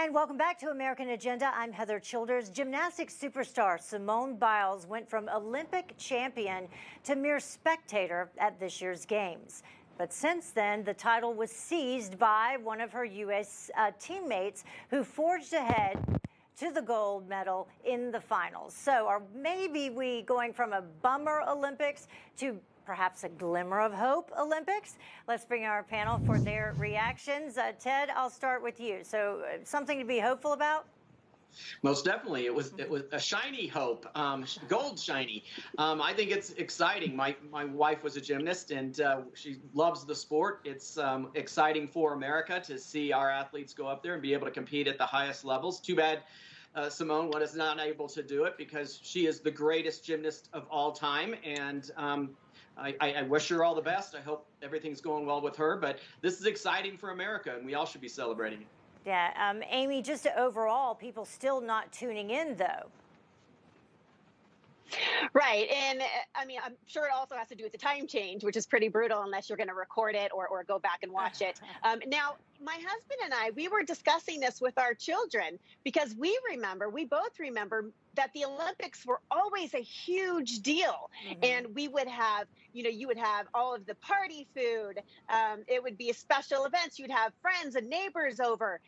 And welcome back to American Agenda. I'm Heather Childers. Gymnastics superstar Simone Biles went from Olympic champion to mere spectator at this year's games. But since then, the title was seized by one of her U.S. teammates who forged ahead to the gold medal in the finals. So are maybe we going from a bummer Olympics to perhaps a glimmer of hope Olympics? Let's bring our panel for their reactions. Ted, I'll start with you. So something to be hopeful about? Most definitely. It was a shiny hope, gold shiny. I think it's exciting. My wife was a gymnast, and she loves the sport. It's exciting for America to see our athletes go up there and be able to compete at the highest levels. Too bad Simone was not able to do it because she is the greatest gymnast of all time, and I wish her all the best. I hope everything's going well with her, but this is exciting for America, and we all should be celebrating it. Yeah, Amy, just overall, people still not tuning in, though. Right. And I mean, I'm sure it also has to do with the time change, which is pretty brutal unless you're going to record it or go back and watch it. Now, my husband and I, we were discussing this with our children because we both remember that the Olympics were always a huge deal. Mm-hmm. And we would have, you would have all of the party food. It would be special events. You'd have friends and neighbors over.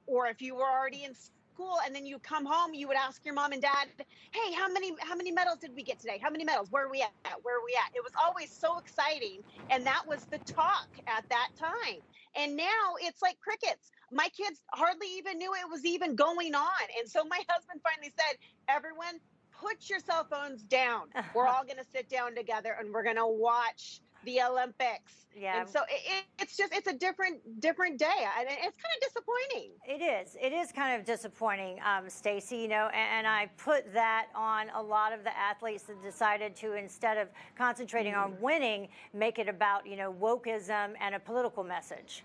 Or if you were already in school and then you come home, you would ask your mom and dad, hey, how many medals did we get today? How many medals? Where are we at? Where are we at? It was always so exciting. And that was the talk at that time. And now it's like crickets. My kids hardly even knew it was even going on. And so my husband finally said, everyone, put your cell phones down. We're all going to sit down together and we're going to watch the Olympics. Yeah. And so it's a different day. And it's kind of disappointing. It is kind of disappointing, Stacy, and I put that on a lot of the athletes that decided to, instead of concentrating on winning, make it about, wokeism and a political message.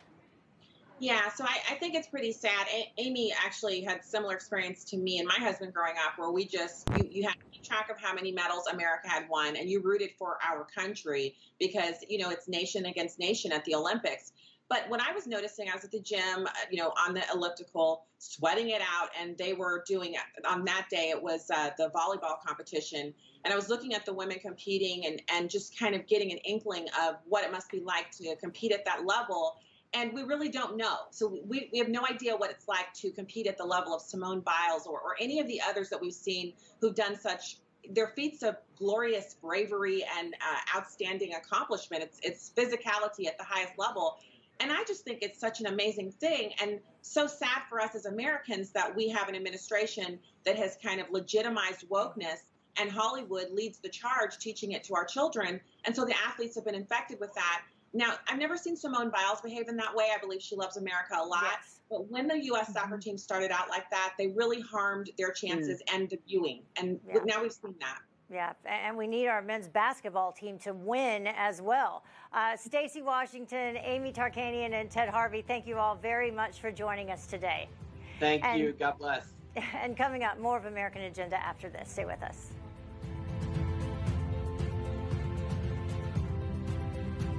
Yeah, so I think it's pretty sad. Amy actually had similar experience to me and my husband growing up, where we just, you had to keep track of how many medals America had won, and you rooted for our country because, it's nation against nation at the Olympics. But when I was noticing, I was at the gym, on the elliptical, sweating it out, and they were doing, on that day, it was the volleyball competition, and I was looking at the women competing and just kind of getting an inkling of what it must be like to compete at that level. And we really don't know. So we have no idea what it's like to compete at the level of Simone Biles or any of the others that we've seen who've done their feats of glorious bravery and outstanding accomplishment. It's physicality at the highest level. And I just think it's such an amazing thing and so sad for us as Americans that we have an administration that has kind of legitimized wokeness, and Hollywood leads the charge teaching it to our children. And so the athletes have been infected with that. Now, I've never seen Simone Biles behave in that way. I believe she loves America a lot. Yes. But when the U.S. soccer team started out like that, they really harmed their chances and debuting. And now we've seen that. Yeah, and we need our men's basketball team to win as well. Stacy Washington, Amy Tarkanian, and Ted Harvey, thank you all very much for joining us today. Thank you. God bless. And coming up, more of American Agenda after this. Stay with us.